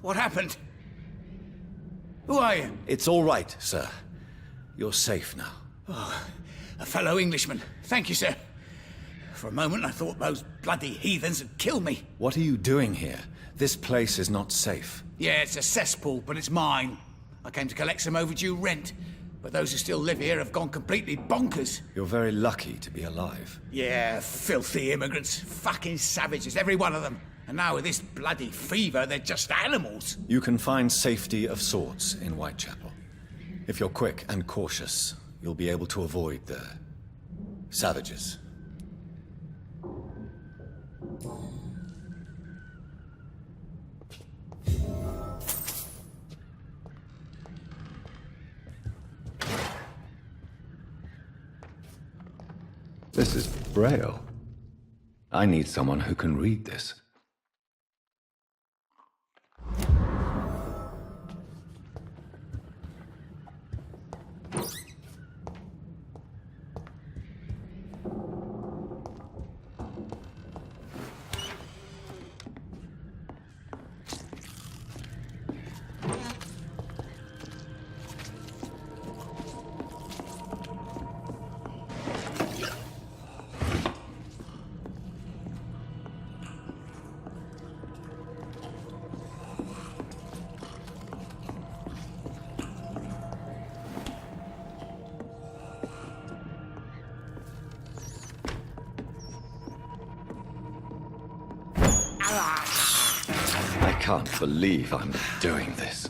What happened? Who are you? It's all right, sir. You're safe now. Oh, a fellow Englishman. Thank you, sir. For a moment, I thought those bloody heathens had killed me. What are you doing here? This place is not safe. Yeah, it's a cesspool, but it's mine. I came to collect some overdue rent, but those who still live here have gone completely bonkers. You're very lucky to be alive. Yeah, filthy immigrants. Fucking savages, every one of them. And now with this bloody fever, they're just animals. You can find safety of sorts in Whitechapel. If you're quick and cautious, you'll be able to avoid the savages. This is Braille. I need someone who can read this. I can't believe I'm doing this.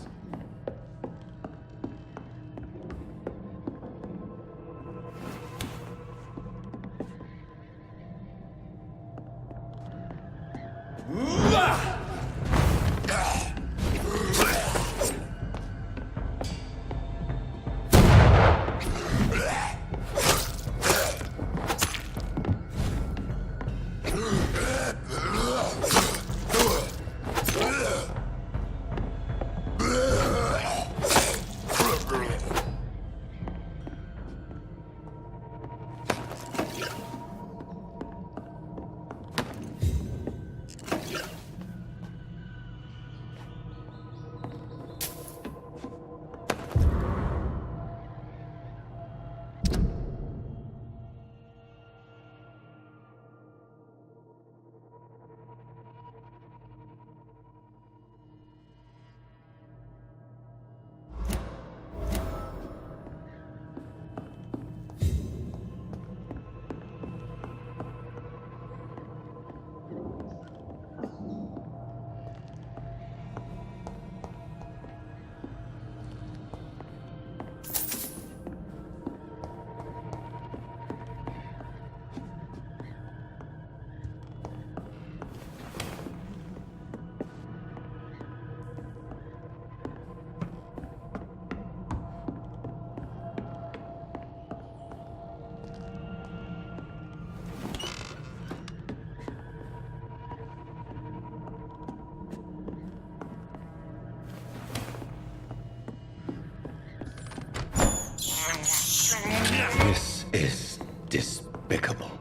This is despicable.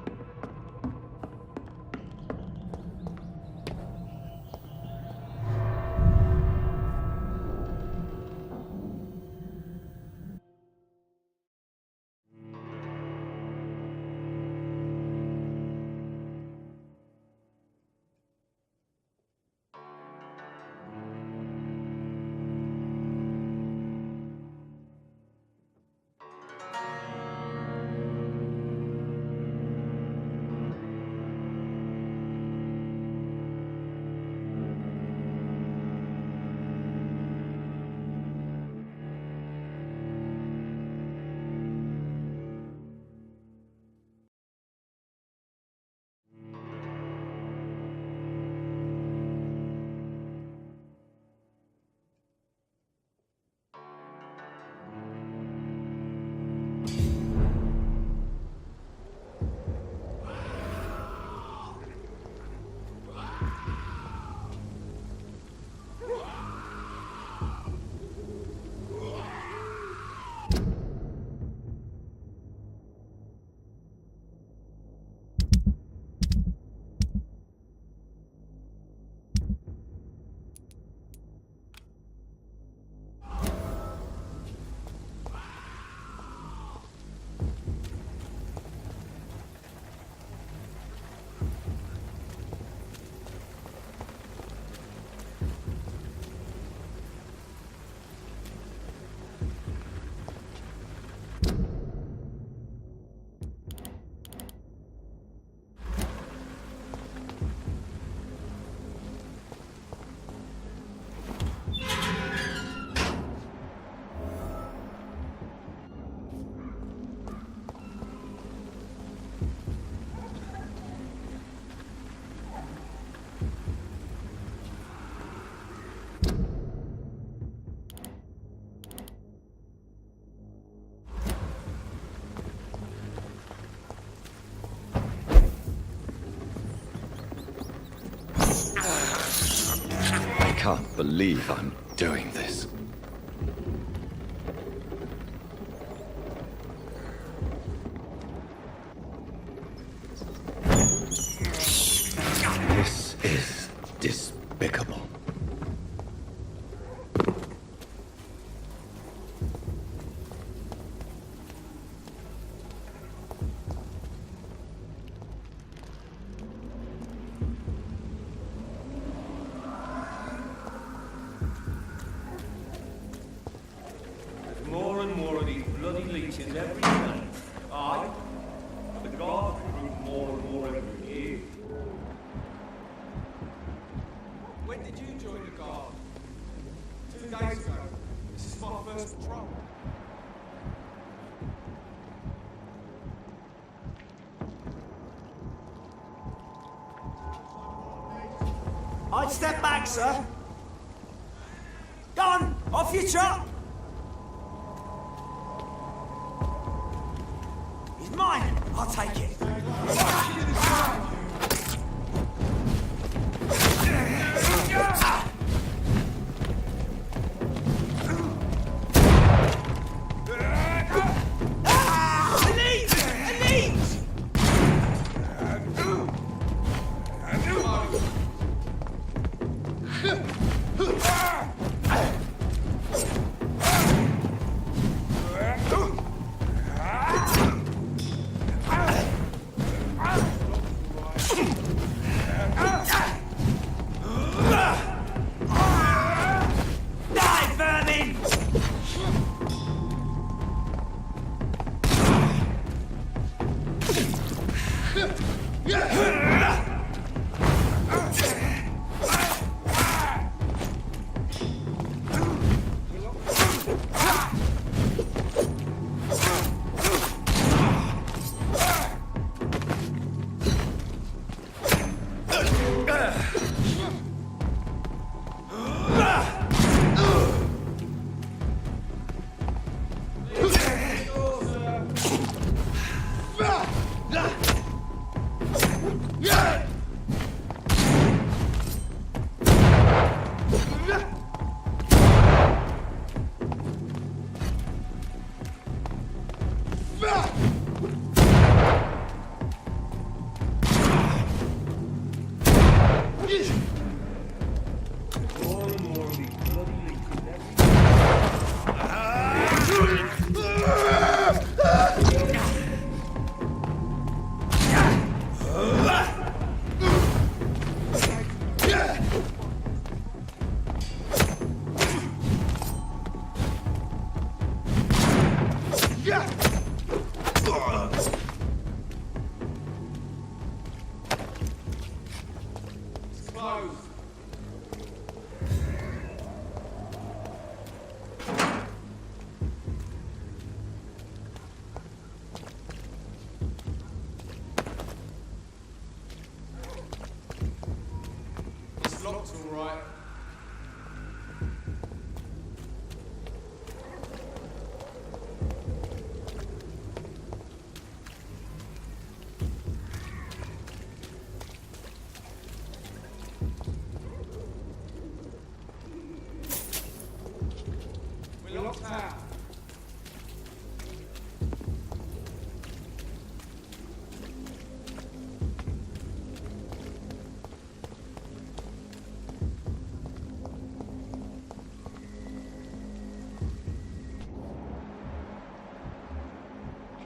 can't believe I'm doing this. This is despicable. More and more of these bloody leeches every day. Aye. The guards recruit more and more every year. When did you join the guard? 2 days ago. This is my first patrol. I'd step back, sir. Go on, off you trot. He's mine. I'll take it. It's locked all right. We're locked out.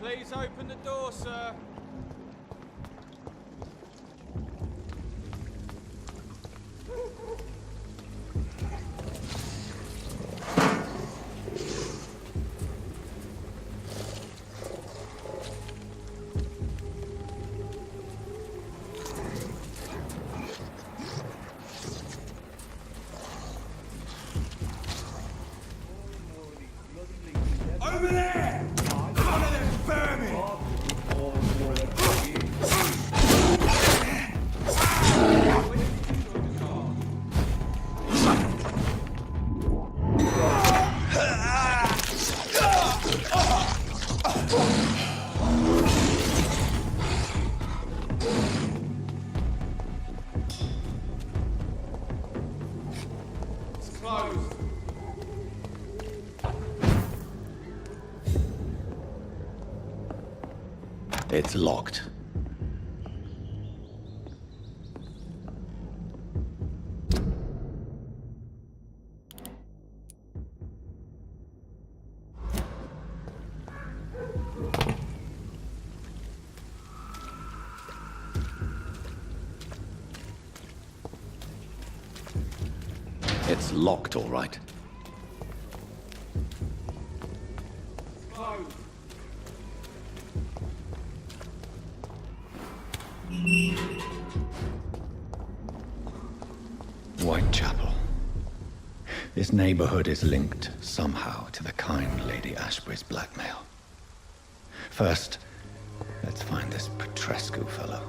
Please open the door, sir. Over there! One of them vermin! It's locked. It's locked, all right. Whitechapel. This neighborhood is linked somehow to the kind Lady Ashbury's blackmail. First, let's find this Petrescu fellow.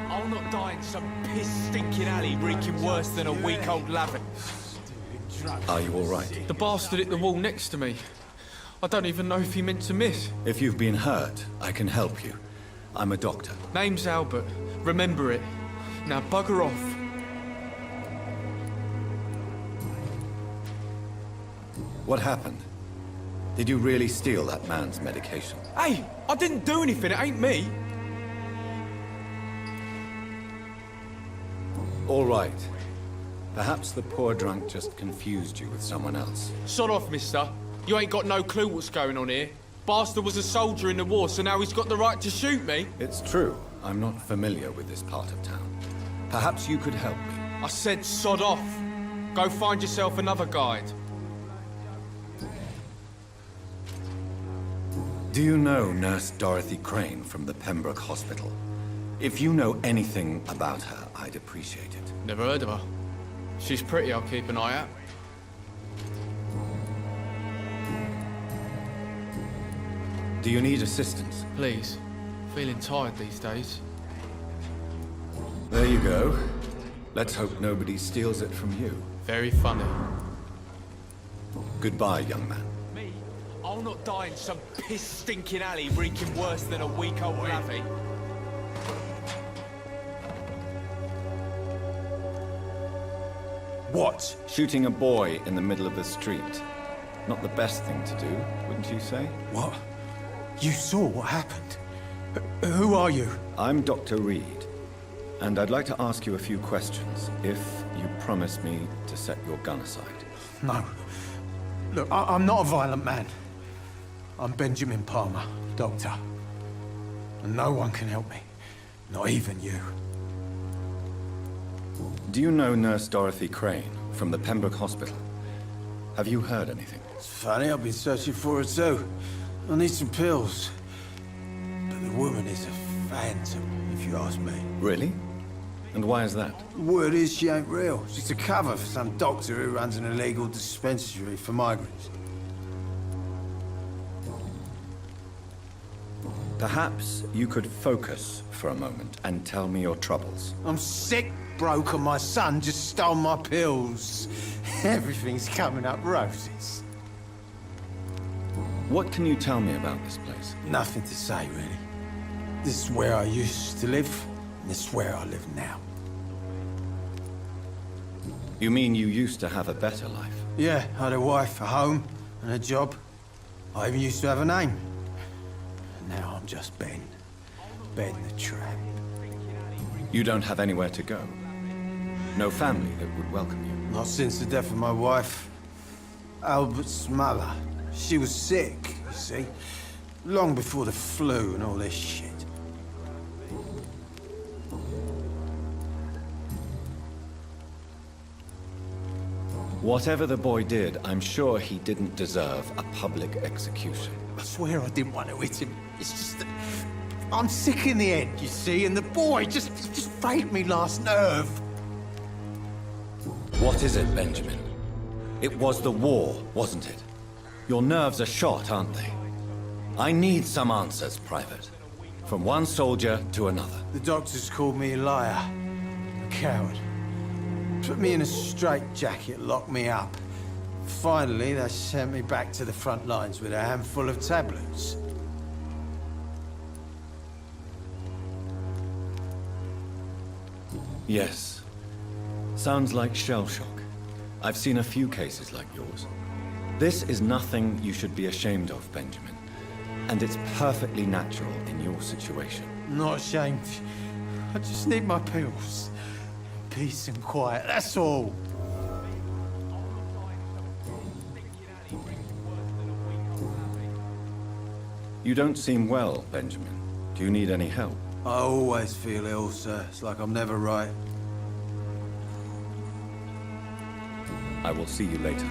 I'll not die in some piss-stinking alley reeking worse than a week-old lavin. Are you all right? The bastard hit the wall next to me. I don't even know if he meant to miss. If you've been hurt, I can help you. I'm a doctor. Name's Albert. Remember it. Now bugger off. What happened? Did you really steal that man's medication? Hey, I didn't do anything. It ain't me. All right. Perhaps the poor drunk just confused you with someone else. Sod off, mister. You ain't got no clue what's going on here. Bastard was a soldier in the war, so now he's got the right to shoot me. It's true. I'm not familiar with this part of town. Perhaps you could help me. I said sod off. Go find yourself another guide. Do you know Nurse Dorothy Crane from the Pembroke Hospital? If you know anything about her, I'd appreciate it. Never heard of her. She's pretty, I'll keep an eye out. Do you need assistance? Please. Feeling tired these days. There you go. Let's hope nobody steals it from you. Very funny. Goodbye, young man. Me? I'll not die in some piss-stinking alley reeking worse than a week-old lavvy. What? Shooting a boy in the middle of the street. Not the best thing to do, wouldn't you say? What? You saw what happened? Who are you? I'm Dr. Reed, and I'd like to ask you a few questions, if you promise me to set your gun aside. No. Look, I'm not a violent man. I'm Benjamin Palmer, doctor. And no one can help me. Not even you. Do you know Nurse Dorothy Crane from the Pembroke Hospital? Have you heard anything? It's funny, I've been searching for her too. I need some pills. But the woman is a phantom, if you ask me. Really? And why is that? The word is she ain't real. She's a cover for some doctor who runs an illegal dispensary for migrants. Perhaps you could focus for a moment and tell me your troubles. I'm sick, broke, and my son just stole my pills. Everything's coming up roses. What can you tell me about this place? Nothing to say, really. This is where I used to live, and this is where I live now. You mean you used to have a better life? Yeah, I had a wife, a home, and a job. I even used to have a name. And now I'm just Ben. Ben the Tramp. You don't have anywhere to go? No family that would welcome you? Not since the death of my wife, Albert's mother. She was sick, you see. Long before the flu and all this shit. Whatever the boy did, I'm sure he didn't deserve a public execution. I swear I didn't want to hit him. It's just that I'm sick in the head, you see, and the boy just failed me last nerve. What is it, Benjamin? It was the war, wasn't it? Your nerves are shot, aren't they? I need some answers, Private. From one soldier to another. The doctors called me a liar, a coward. Put me in a straitjacket, locked me up. Finally, they sent me back to the front lines with a handful of tablets. Yes. Sounds like shell shock. I've seen a few cases like yours. This is nothing you should be ashamed of, Benjamin. And it's perfectly natural in your situation. Not ashamed. I just need my pills. Peace and quiet, that's all. You don't seem well, Benjamin. Do you need any help? I always feel ill, sir. It's like I'm never right. I will see you later.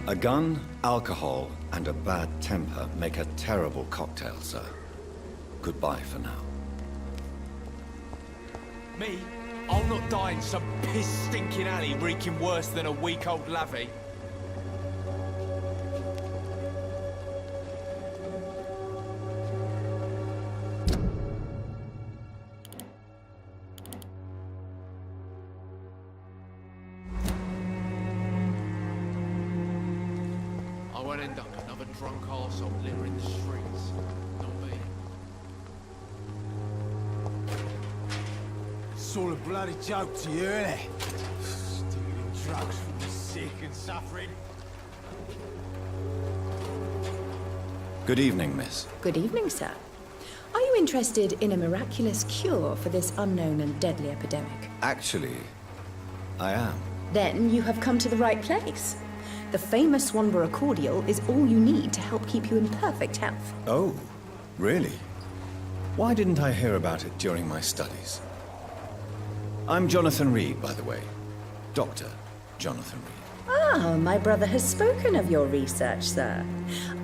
A gun, alcohol, and a bad temper make a terrible cocktail, sir. Goodbye for now. Me? I'll not die in some piss-stinking alley reeking worse than a week-old lavvy. I won't end up another drunk arsehole littering the streets. Not me. It's all a bloody joke to you, isn't it? Stealing drugs from the sick and suffering. Good evening, miss. Good evening, sir. Are you interested in a miraculous cure for this unknown and deadly epidemic? Actually, I am. Then you have come to the right place. The famous Swanborough cordial is all you need to help keep you in perfect health. Oh, really? Why didn't I hear about it during my studies? I'm Jonathan Reed, by the way. Dr. Jonathan Reed. Ah, my brother has spoken of your research, sir.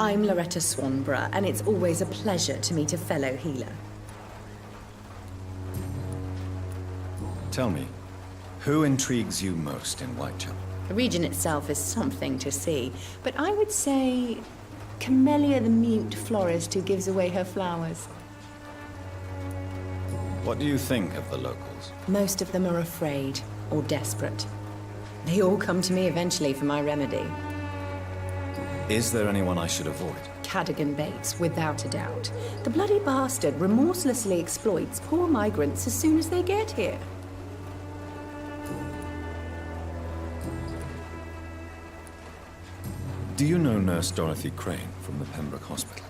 I'm Loretta Swanborough, and it's always a pleasure to meet a fellow healer. Tell me, who intrigues you most in Whitechapel? The region itself is something to see, but I would say Camellia the mute florist who gives away her flowers. What do you think of the locals? Most of them are afraid or desperate. They all come to me eventually for my remedy. Is there anyone I should avoid? Cadogan Bates, without a doubt. The bloody bastard remorselessly exploits poor migrants as soon as they get here. Do you know Nurse Dorothy Crane from the Pembroke Hospital?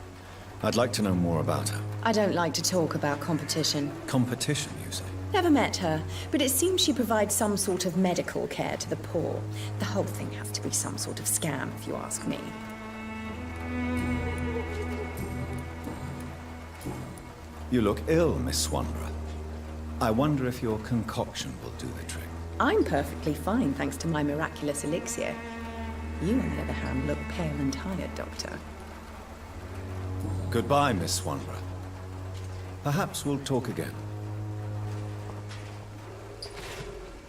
I'd like to know more about her. I don't like to talk about competition. Competition, you say? Never met her, but it seems she provides some sort of medical care to the poor. The whole thing has to be some sort of scam, if you ask me. You look ill, Miss Swanborough. I wonder if your concoction will do the trick. I'm perfectly fine, thanks to my miraculous elixir. You, on the other hand, look pale and tired, Doctor. Goodbye, Miss Swanborough. Perhaps we'll talk again.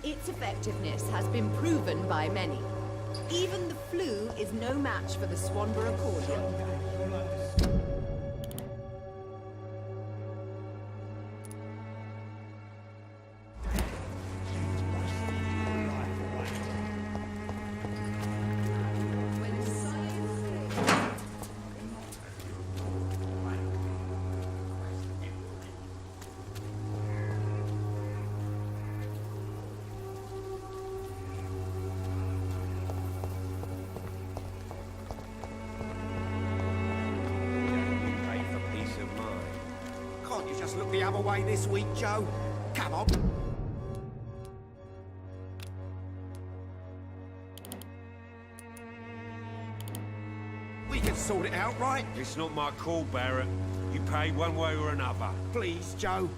Its effectiveness has been proven by many. Even the flu is no match for the Swanborough cordial. Pay for peace of mind. Can't you just look the other way this week, Joe? Come on. We can sort it out, right? It's not my call, Barrett. You pay one way or another. Please, Joe.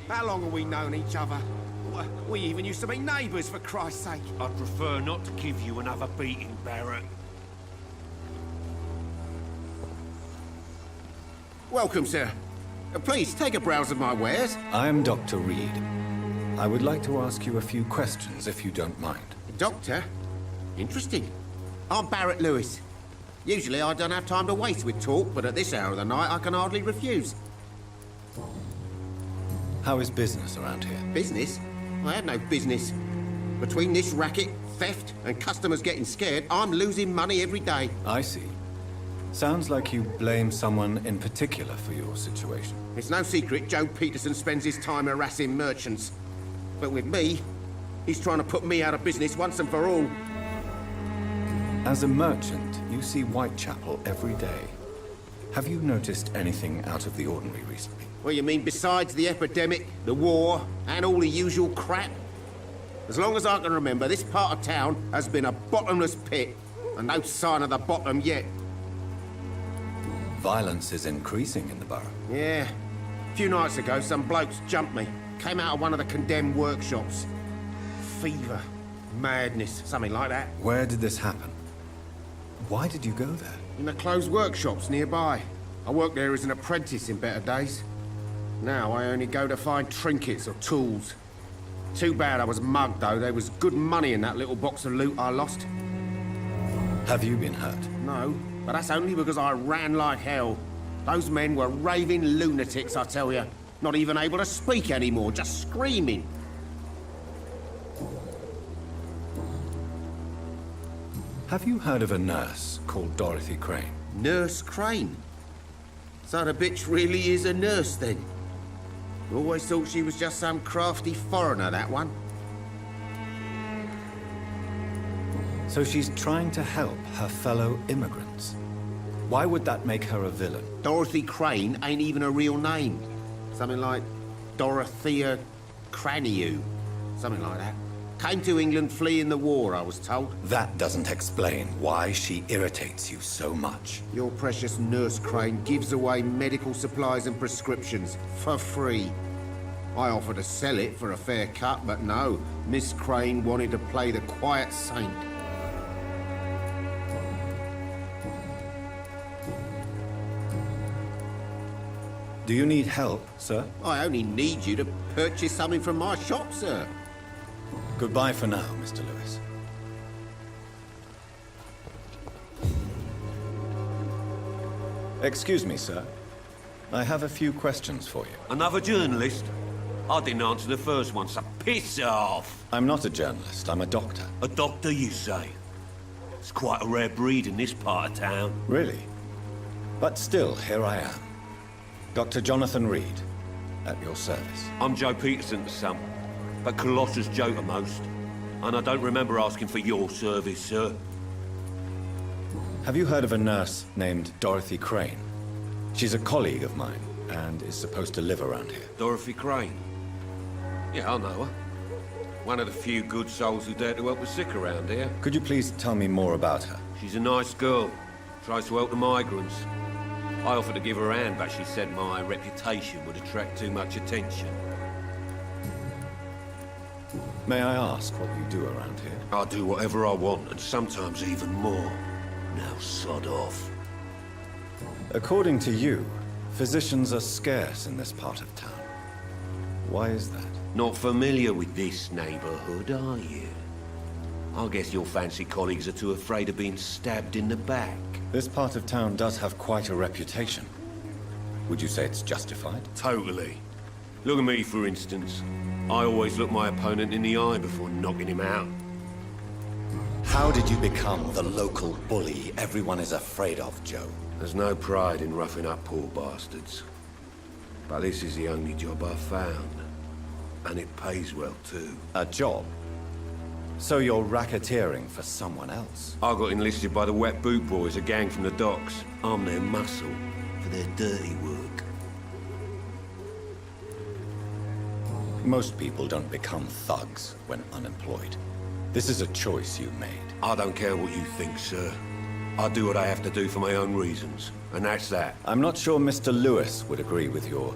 How long have we known each other? We even used to be neighbours, for Christ's sake. I'd prefer not to give you another beating, Barrett. Welcome, sir. Please, take a browse of my wares. I am Dr. Reed. I would like to ask you a few questions, if you don't mind. Doctor? Interesting. I'm Barrett Lewis. Usually I don't have time to waste with talk, but at this hour of the night I can hardly refuse. How is business around here? Business? I have no business. Between this racket, theft, and customers getting scared, I'm losing money every day. I see. Sounds like you blame someone in particular for your situation. It's no secret Joe Peterson spends his time harassing merchants. But with me, he's trying to put me out of business once and for all. As a merchant, you see Whitechapel every day. Have you noticed anything out of the ordinary recently? Well, you mean besides the epidemic, the war, and all the usual crap? As long as I can remember, this part of town has been a bottomless pit, and no sign of the bottom yet. Violence is increasing in the borough. Yeah. A few nights ago, some blokes jumped me. Came out of one of the condemned workshops. Fever, madness, something like that. Where did this happen? Why did you go there? In the closed workshops nearby. I worked there as an apprentice in better days. Now I only go to find trinkets or tools. Too bad I was mugged, though. There was good money in that little box of loot I lost. Have you been hurt? No, but that's only because I ran like hell. Those men were raving lunatics, I tell you. Not even able to speak anymore, just screaming. Have you heard of a nurse called Dorothy Crane? Nurse Crane? So the bitch really is a nurse, then? Always thought she was just some crafty foreigner, that one. So she's trying to help her fellow immigrants. Why would that make her a villain? Dorothy Crane ain't even a real name. Something like Dorothea Craniu. Something like that. Came to England fleeing the war, I was told. That doesn't explain why she irritates you so much. Your precious Nurse Crane gives away medical supplies and prescriptions for free. I offered to sell it for a fair cut, but no. Miss Crane wanted to play the quiet saint. Do you need help, sir? I only need you to purchase something from my shop, sir. Goodbye for now, Mr. Lewis. Excuse me, sir. I have a few questions for you. Another journalist? I didn't answer the first one, so piss off! I'm not a journalist, I'm a doctor. A doctor, you say? It's quite a rare breed in this part of town. Really? But still, here I am. Dr. Jonathan Reed, at your service. I'm Joe Peterson to some, but Colossus Joe to most. And I don't remember asking for your service, sir. Have you heard of a nurse named Dorothy Crane? She's a colleague of mine, and is supposed to live around here. Dorothy Crane? Yeah, I know her. One of the few good souls who dare to help the sick around here. Could you please tell me more about her? She's a nice girl. Tries to help the migrants. I offered to give her a hand, but she said my reputation would attract too much attention. May I ask what you do around here? I do whatever I want, and sometimes even more. Now sod off. According to you, physicians are scarce in this part of town. Why is that? Not familiar with this neighborhood, are you? I guess your fancy colleagues are too afraid of being stabbed in the back. This part of town does have quite a reputation. Would you say it's justified? Totally. Look at me, for instance. I always look my opponent in the eye before knocking him out. How did you become the local bully everyone is afraid of, Joe? There's no pride in roughing up poor bastards. But this is the only job I've found. And it pays well, too. A job? So you're racketeering for someone else? I got enlisted by the Wet Boot Boys, a gang from the docks. I'm their muscle for their dirty work. Most people don't become thugs when unemployed. This is a choice you made. I don't care what you think, sir. I do what I have to do for my own reasons, and that's that. I'm not sure Mr. Lewis would agree with your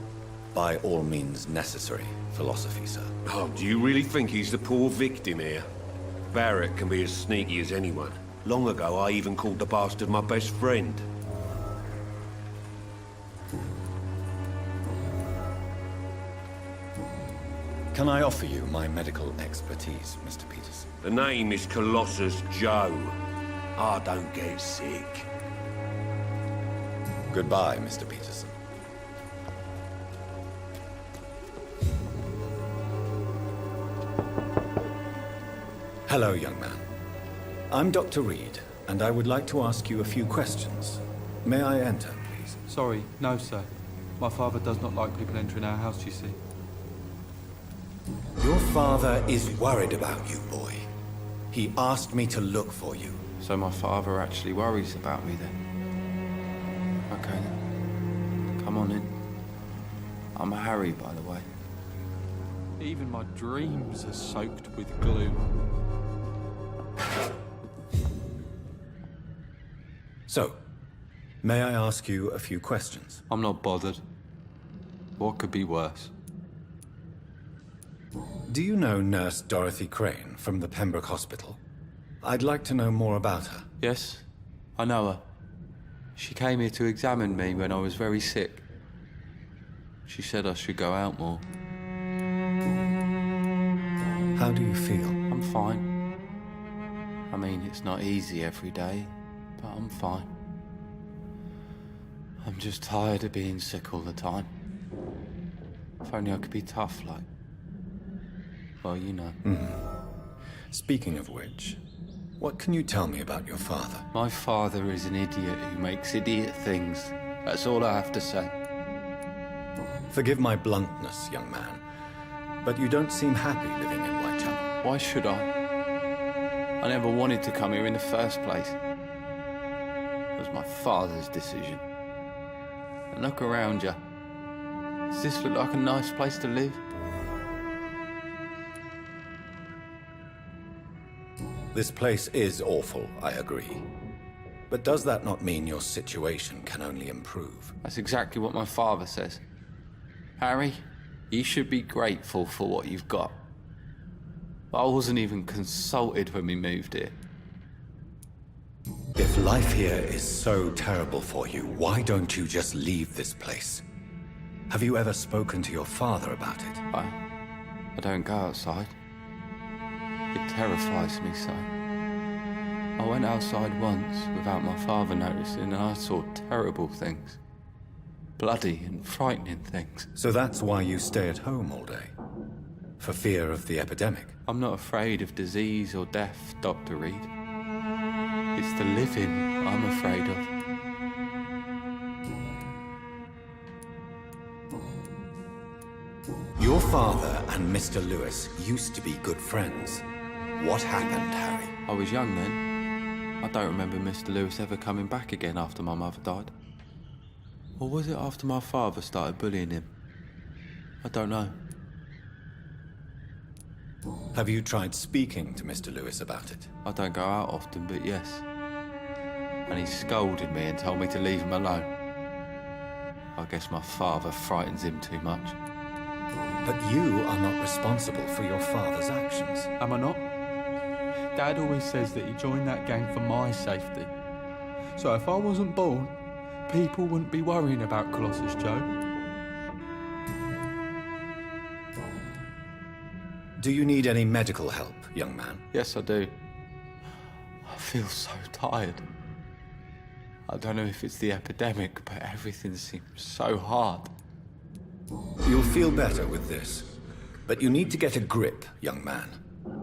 by all means necessary philosophy, sir. Oh, do you really think he's the poor victim here? Barrett can be as sneaky as anyone. Long ago, I even called the bastard my best friend. Can I offer you my medical expertise, Mr. Peterson? The name is Colossus Joe. I don't get sick. Goodbye, Mr. Peterson. Hello, young man. I'm Dr. Reed, and I would like to ask you a few questions. May I enter, please? Sorry, no, sir. My father does not like people entering our house, you see. Your father is worried about you, boy. He asked me to look for you. So my father actually worries about me then? Okay then. Come on in. I'm Harry, by the way. Even my dreams are soaked with gloom. So, may I ask you a few questions? I'm not bothered. What could be worse? Do you know Nurse Dorothy Crane from the Pembroke Hospital? I'd like to know more about her. Yes, I know her. She came here to examine me when I was very sick. She said I should go out more. How do you feel? I'm fine. I mean, it's not easy every day, but I'm fine. I'm just tired of being sick all the time. If only I could be tough, like... Well, you know. Speaking of which, what can you tell me about your father? My father is an idiot who makes idiot things. That's all I have to say. Forgive my bluntness, young man, but you don't seem happy living in Whitechapel. Why should I? I never wanted to come here in the first place. It was my father's decision. And look around you. Does this look like a nice place to live? This place is awful, I agree. But does that not mean your situation can only improve? That's exactly what my father says. Harry, you should be grateful for what you've got. I wasn't even consulted when we moved here. If life here is so terrible for you, why don't you just leave this place? Have you ever spoken to your father about it? I don't go outside. It terrifies me so. I went outside once without my father noticing and I saw terrible things. Bloody and frightening things. So that's why you stay at home all day? For fear of the epidemic? I'm not afraid of disease or death, Dr. Reed. It's the living I'm afraid of. Your father and Mr. Lewis used to be good friends. What happened, Harry? I was young then. I don't remember Mr. Lewis ever coming back again after my mother died. Or was it after my father started bullying him? I don't know. Have you tried speaking to Mr. Lewis about it? I don't go out often, but yes. And he scolded me and told me to leave him alone. I guess my father frightens him too much. But you are not responsible for your father's actions. Am I not? Dad always says that he joined that gang for my safety. So if I wasn't born, people wouldn't be worrying about Colossus Joe. Do you need any medical help, young man? Yes, I do. I feel so tired. I don't know if it's the epidemic, but everything seems so hard. You'll feel better with this. But you need to get a grip, young man.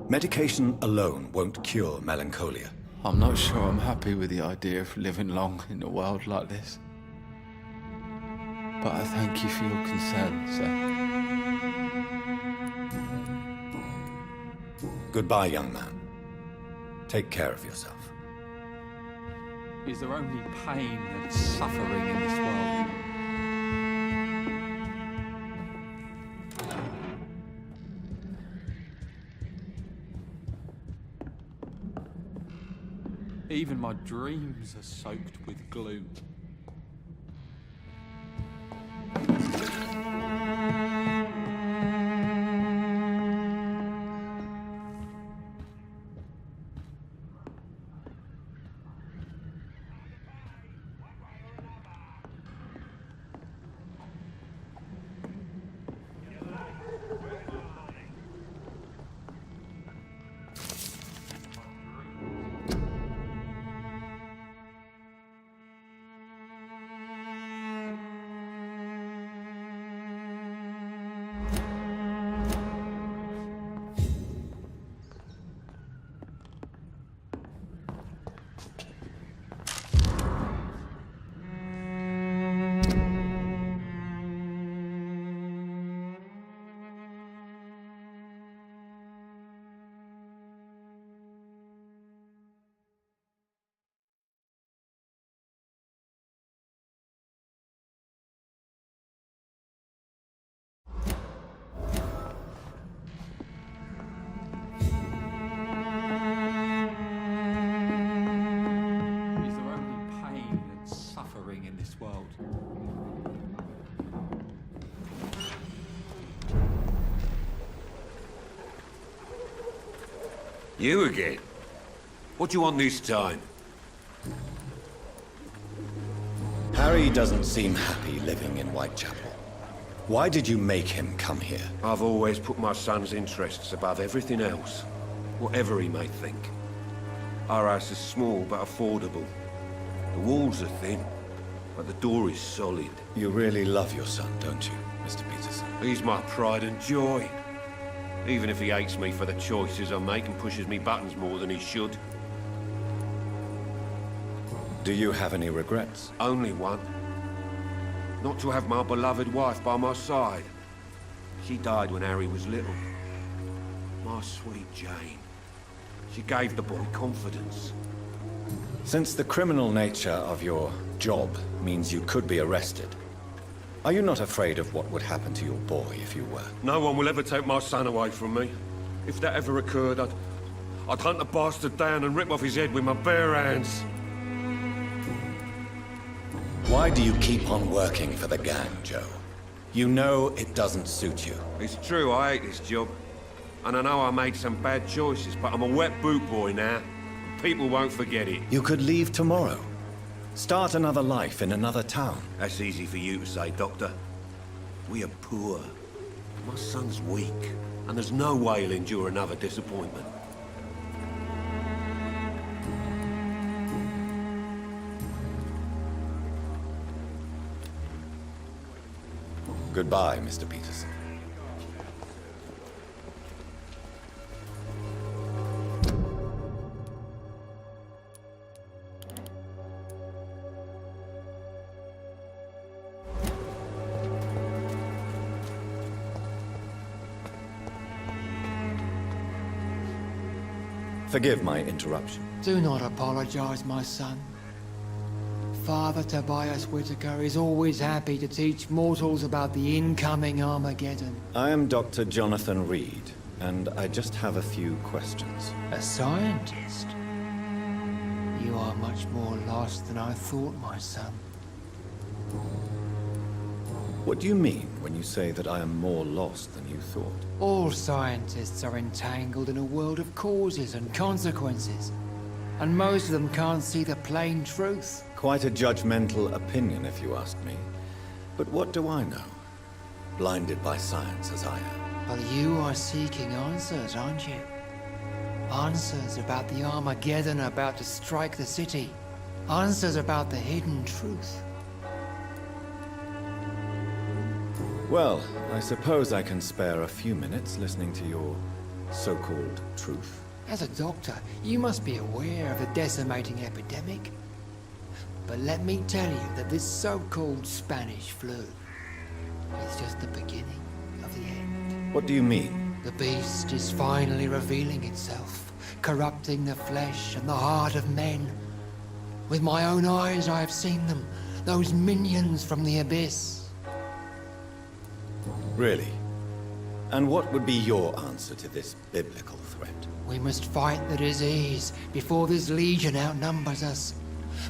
Medication alone won't cure melancholia. I'm not sure I'm happy with the idea of living long in a world like this. But I thank you for your concern, sir. Goodbye, young man. Take care of yourself. Is there only pain and suffering in this world? Even my dreams are soaked with gloom. You again? What do you want this time? Harry doesn't seem happy living in Whitechapel. Why did you make him come here? I've always put my son's interests above everything else, whatever he may think. Our house is small but affordable. The walls are thin, but the door is solid. You really love your son, don't you, Mr. Peterson? He's my pride and joy. Even if he hates me for the choices I make and pushes me buttons more than he should. Do you have any regrets? Only one. Not to have my beloved wife by my side. She died when Harry was little. My sweet Jane. She gave the boy confidence. Since the criminal nature of your job means you could be arrested, are you not afraid of what would happen to your boy if you were? No one will ever take my son away from me. If that ever occurred, I'd hunt the bastard down and rip off his head with my bare hands. Why do you keep on working for the gang, Joe? You know it doesn't suit you. It's true, I hate this job. And I know I made some bad choices, but I'm a wet boot boy now. People won't forget it. You could leave tomorrow. Start another life in another town. That's easy for you to say, Doctor. We are poor. My son's weak, and there's no way he'll endure another disappointment. Goodbye, Mr. Peterson. Forgive my interruption. Do not apologize, my son. Father Tobias Whitaker is always happy to teach mortals about the incoming Armageddon. I am Dr. Jonathan Reed, and I just have a few questions. A scientist? You are much more lost than I thought, my son. What do you mean when you say that I am more lost than you thought? All scientists are entangled in a world of causes and consequences, and most of them can't see the plain truth. Quite a judgmental opinion, if you ask me. But what do I know? Blinded by science as I am. But you are seeking answers, aren't you? Answers about the Armageddon about to strike the city. Answers about the hidden truth. Well, I suppose I can spare a few minutes listening to your so-called truth. As a doctor, you must be aware of the decimating epidemic. But let me tell you that this so-called Spanish flu is just the beginning of the end. What do you mean? The beast is finally revealing itself, corrupting the flesh and the heart of men. With my own eyes I have seen them, those minions from the abyss. Really? And what would be your answer to this biblical threat? We must fight the disease before this legion outnumbers us.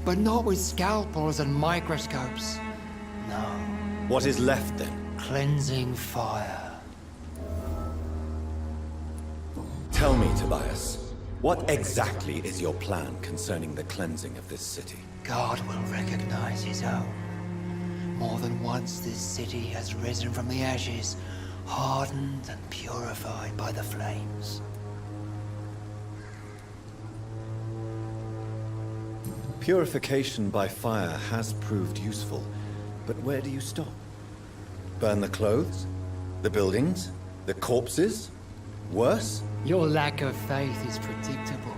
But not with scalpels and microscopes. No. What is left then? Cleansing fire. Tell me, Tobias, what exactly is your plan concerning the cleansing of this city? God will recognize his own. More than once this city has risen from the ashes, hardened and purified by the flames. Purification by fire has proved useful, but where do you stop? Burn the clothes? The buildings? The corpses? Worse? Your lack of faith is predictable.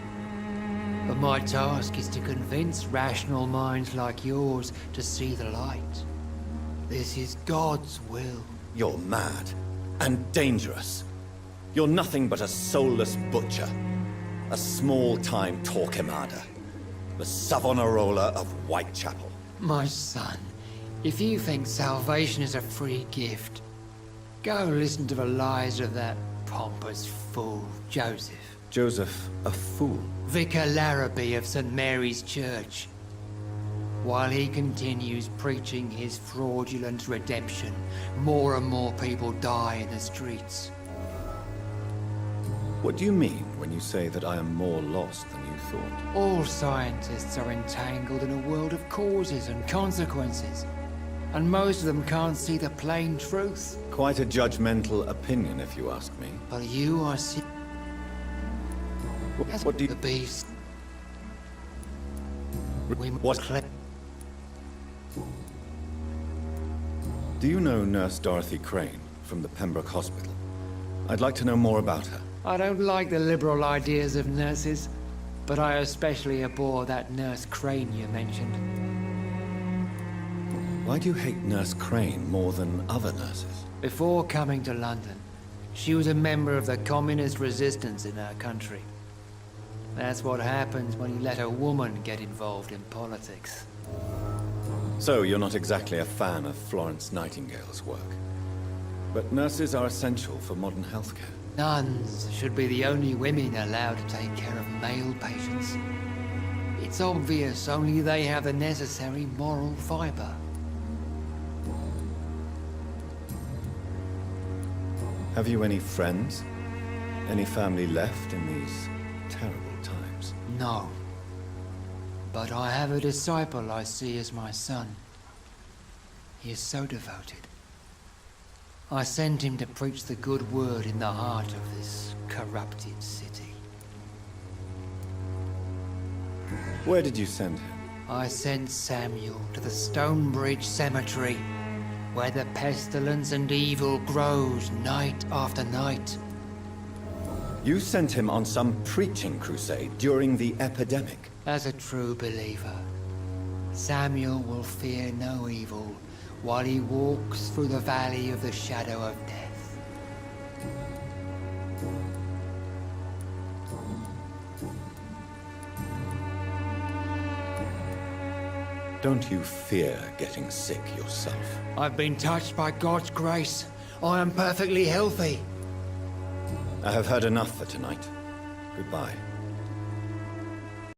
But my task is to convince rational minds like yours to see the light. This is God's will. You're mad and dangerous. You're nothing but a soulless butcher. A small-time Torquemada. The Savonarola of Whitechapel. My son, if you think salvation is a free gift, go listen to the lies of that pompous fool, Joseph. Joseph, a fool? Vicar Larrabee of St. Mary's Church. While he continues preaching his fraudulent redemption, more and more people die in the streets. What do you mean when you say that I am more lost than you thought? All scientists are entangled in a world of causes and consequences, and most of them can't see the plain truth. Quite a judgmental opinion, if you ask me. But you are What do you... The beast. We What? Do you know Nurse Dorothy Crane from the Pembroke Hospital? I'd like to know more about her. I don't like the liberal ideas of nurses, but I especially abhor that Nurse Crane you mentioned. Why do you hate Nurse Crane more than other nurses? Before coming to London, she was a member of the communist resistance in our country. That's what happens when you let a woman get involved in politics. So you're not exactly a fan of Florence Nightingale's work. But nurses are essential for modern healthcare. Nuns should be the only women allowed to take care of male patients. It's obvious only they have the necessary moral fiber. Have you any friends? Any family left in these terrible times? No. But I have a disciple I see as my son. He is so devoted. I sent him to preach the good word in the heart of this corrupted city. Where did you send him? I sent Samuel to the Stonebridge Cemetery, where the pestilence and evil grows night after night. You sent him on some preaching crusade during the epidemic. As a true believer, Samuel will fear no evil while he walks through the valley of the shadow of death. Don't you fear getting sick yourself? I've been touched by God's grace. I am perfectly healthy. I have heard enough for tonight. Goodbye.